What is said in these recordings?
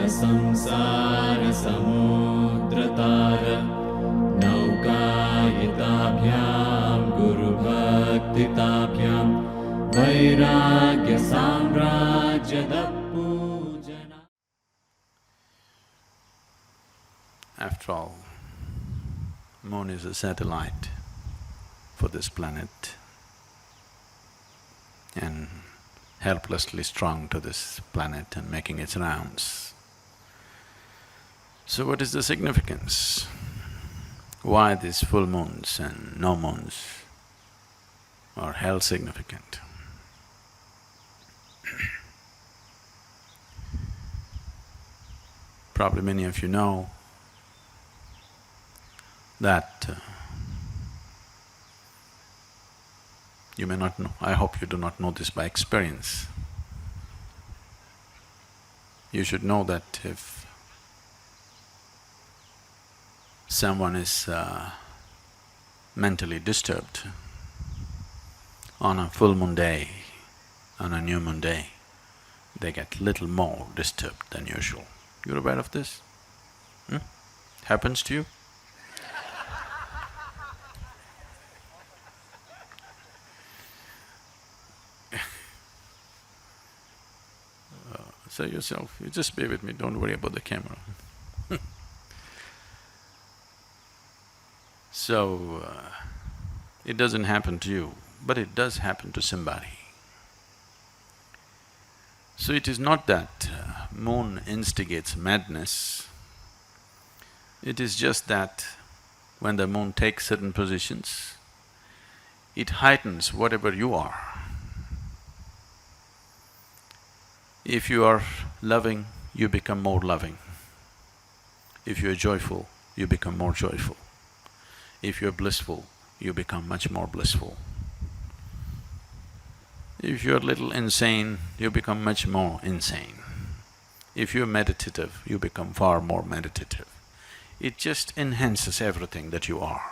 संसारसमुद्रतार नौकायिताभ्यां गुरुभक्तिताभ्यां वैराग्यसाम्राज्यदपूजना. After all, moon is a satellite for this planet and helplessly strung to this planet and making its rounds. So what is the significance? Why these full moons and no moons are held significant? Probably many of you know that you may not know, I hope you do not know this by experience. You should know that if someone is mentally disturbed on a full moon day, on a new moon day, they get little more disturbed than usual. You're aware of this? Happens to you? Say yourself, you just be with me, don't worry about the camera. So, it doesn't happen to you, but it does happen to somebody. So it is not that moon instigates madness, it is just that when the moon takes certain positions, it heightens whatever you are. If you are loving, you become more loving. If you are joyful, you become more joyful. If you are blissful, you become much more blissful. If you are a little insane, you become much more insane. If you are meditative, you become far more meditative. It just enhances everything that you are.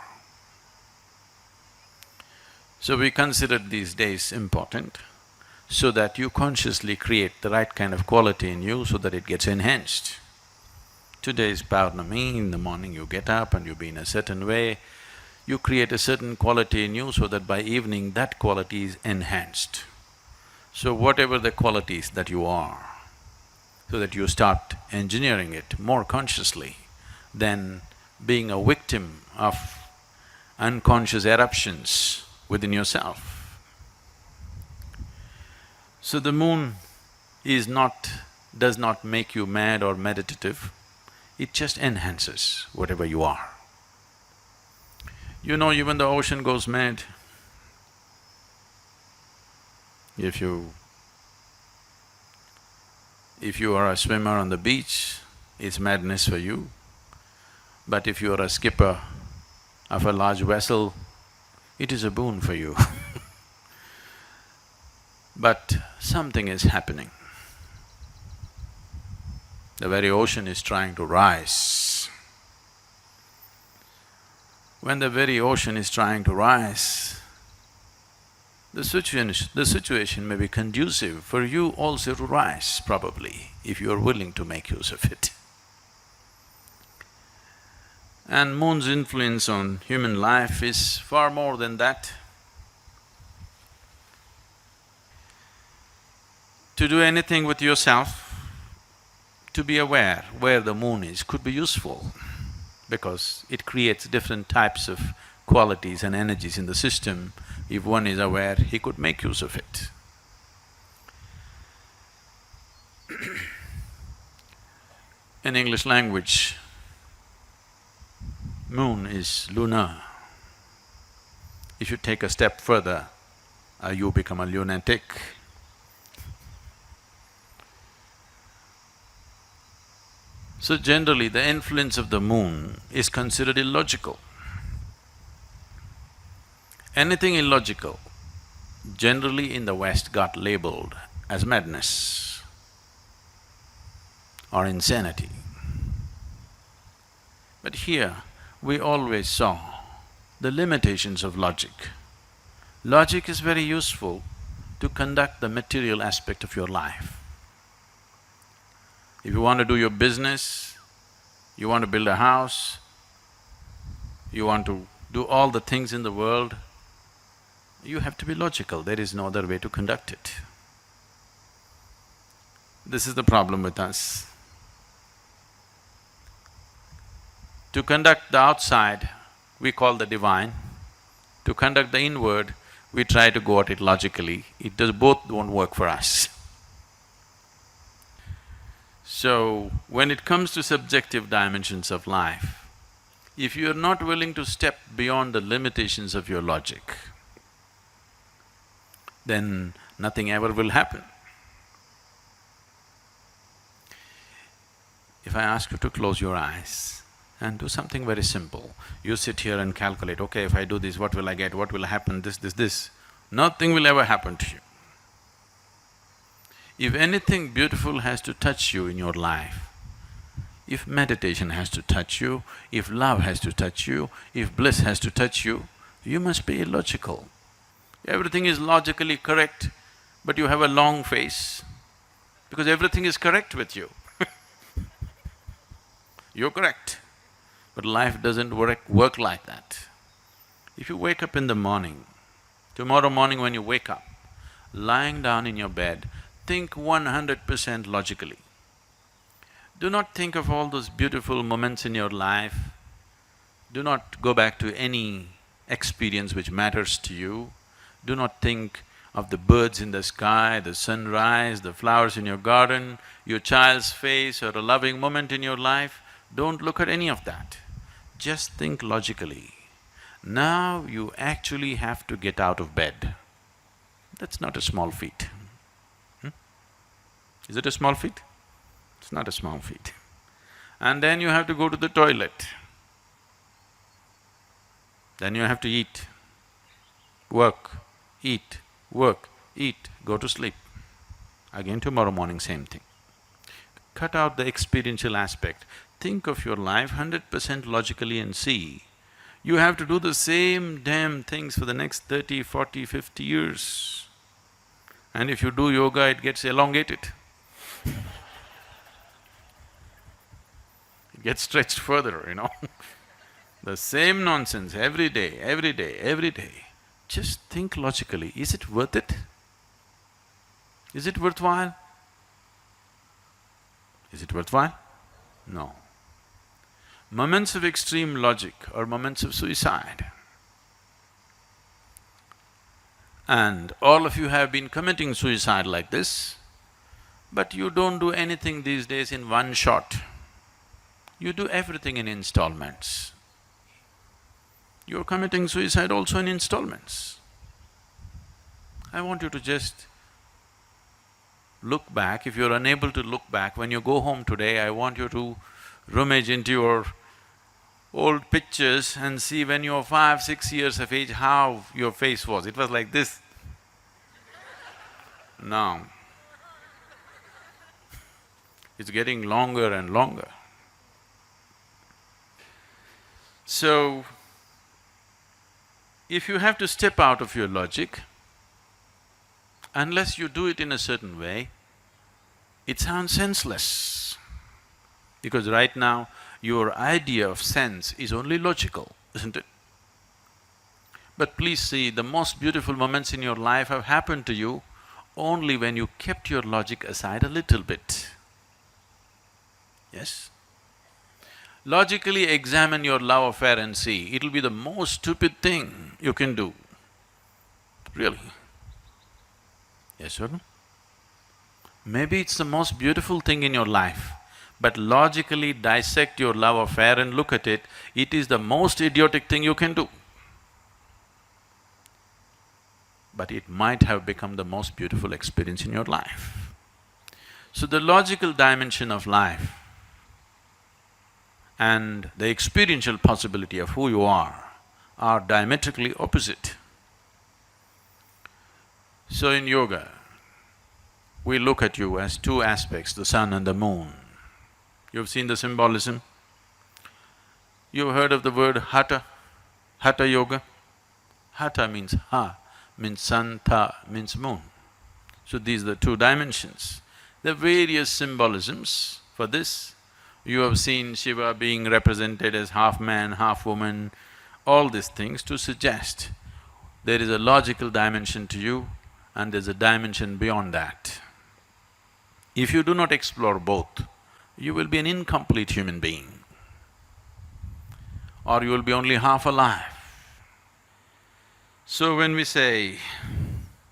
So we consider these days important so that you consciously create the right kind of quality in you so that it gets enhanced. Today is Paurnami, in the morning you get up and you be in a certain way, you create a certain quality in you so that by evening that quality is enhanced. So whatever the qualities that you are, so that you start engineering it more consciously than being a victim of unconscious eruptions within yourself. So the moon does not make you mad or meditative, it just enhances whatever you are. You know, even the ocean goes mad. If you are a swimmer on the beach, it's madness for you. But if you are a skipper of a large vessel, it is a boon for you. But something is happening. The very ocean is trying to rise. When the very ocean is trying to rise, the situation may be conducive for you also to rise, probably, if you are willing to make use of it. And moon's influence on human life is far more than that. To do anything with yourself, to be aware where the moon is could be useful because it creates different types of qualities and energies in the system. If one is aware, he could make use of it. In English language, moon is lunar. If you take a step further, you become a lunatic. So generally, the influence of the moon is considered illogical. Anything illogical, generally in the West got labeled as madness or insanity. But here, we always saw the limitations of logic. Logic is very useful to conduct the material aspect of your life. If you want to do your business, you want to build a house, you want to do all the things in the world, you have to be logical, there is no other way to conduct it. This is the problem with us. To conduct the outside, we call the divine. To conduct the inward, we try to go at it logically. Both won't work for us. So, when it comes to subjective dimensions of life, if you're not willing to step beyond the limitations of your logic, then nothing ever will happen. If I ask you to close your eyes and do something very simple, you sit here and calculate, okay, if I do this, what will I get, what will happen, this. Nothing will ever happen to you. If anything beautiful has to touch you in your life, if meditation has to touch you, if love has to touch you, if bliss has to touch you, you must be illogical. Everything is logically correct, but you have a long face, because everything is correct with you. You're correct, but life doesn't work like that. If you wake up in the morning, tomorrow morning when you wake up, lying down in your bed, think 100% logically. Do not think of all those beautiful moments in your life. Do not go back to any experience which matters to you. Do not think of the birds in the sky, the sunrise, the flowers in your garden, your child's face or a loving moment in your life. Don't look at any of that. Just think logically. Now you actually have to get out of bed. That's not a small feat. Is it a small feat? It's not a small feat. And then you have to go to the toilet. Then you have to eat, work, eat, go to sleep. Again tomorrow morning, same thing. Cut out the experiential aspect. Think of your life 100% logically and see, you have to do the same damn things for the next 30, 40, 50 years. And if you do yoga, it gets elongated. It gets stretched further, you know. The same nonsense every day, every day, every day. Just think logically, is it worth it? Is it worthwhile? Is it worthwhile? No. Moments of extreme logic are moments of suicide. And all of you have been committing suicide like this, but you don't do anything these days in one shot. You do everything in installments. You're committing suicide also in installments. I want you to just look back. If you're unable to look back, when you go home today, I want you to rummage into your old pictures and see when you were 5, 6 years of age, how your face was. It was like this. Now, it's getting longer and longer. So, if you have to step out of your logic, unless you do it in a certain way, it sounds senseless. Because right now, your idea of sense is only logical, isn't it? But please see, the most beautiful moments in your life have happened to you only when you kept your logic aside a little bit. Yes? Logically examine your love affair and see, it'll be the most stupid thing you can do. Really. Yes or no? Maybe it's the most beautiful thing in your life, but logically dissect your love affair and look at it, it is the most idiotic thing you can do. But it might have become the most beautiful experience in your life. So the logical dimension of life and the experiential possibility of who you are diametrically opposite. So in yoga, we look at you as two aspects, the sun and the moon. You've seen the symbolism? You've heard of the word hatha, hatha yoga? Hatha means ha, means sun, tha means moon. So these are the two dimensions. There are various symbolisms For this, you have seen Shiva being represented as half man, half woman, all these things to suggest there is a logical dimension to you and there's a dimension beyond that. If you do not explore both, you will be an incomplete human being, or you will be only half alive. So when we say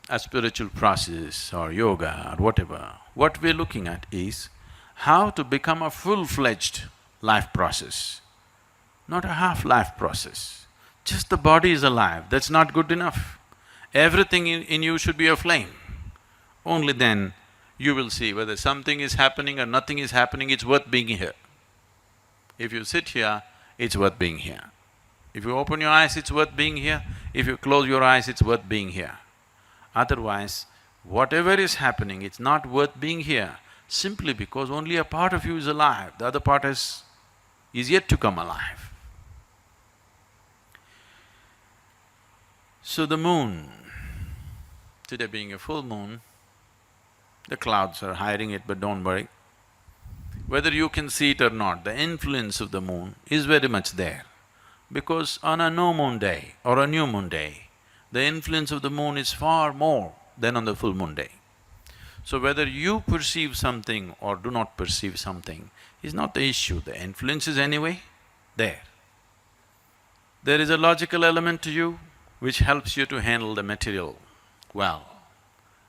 a spiritual process or yoga or whatever, what we're looking at is how to become a full-fledged life process, not a half-life process. Just the body is alive, that's not good enough. Everything in you should be aflame. Only then you will see whether something is happening or nothing is happening, it's worth being here. If you sit here, it's worth being here. If you open your eyes, it's worth being here. If you close your eyes, it's worth being here. Otherwise, whatever is happening, it's not worth being here, simply because only a part of you is alive, the other part is yet to come alive. So the moon, today being a full moon, the clouds are hiding it, but don't worry. Whether you can see it or not, the influence of the moon is very much there. Because on a no moon day or a new moon day, the influence of the moon is far more than on the full moon day. So whether you perceive something or do not perceive something is not the issue, the influence is anyway there. There is a logical element to you which helps you to handle the material well.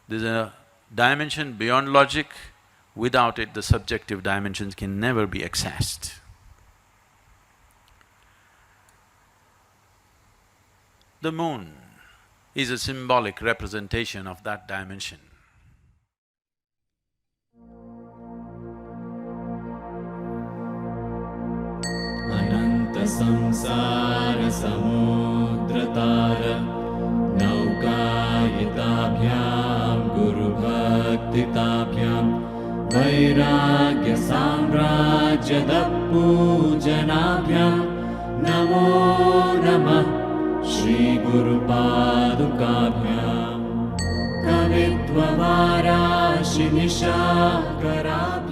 There's a dimension beyond logic, without it the subjective dimensions can never be accessed. The moon is a symbolic representation of that dimension. अनंत संसार समुद्रतार नौकायिताभ्यां गुरुभक्तिताभ्यां वैराग्य साम्राज्यदपूजनाभ्यां नमो नमः श्री गुरुपादुकाभ्यां कवित्ववाराशिनिशाकराभ्यां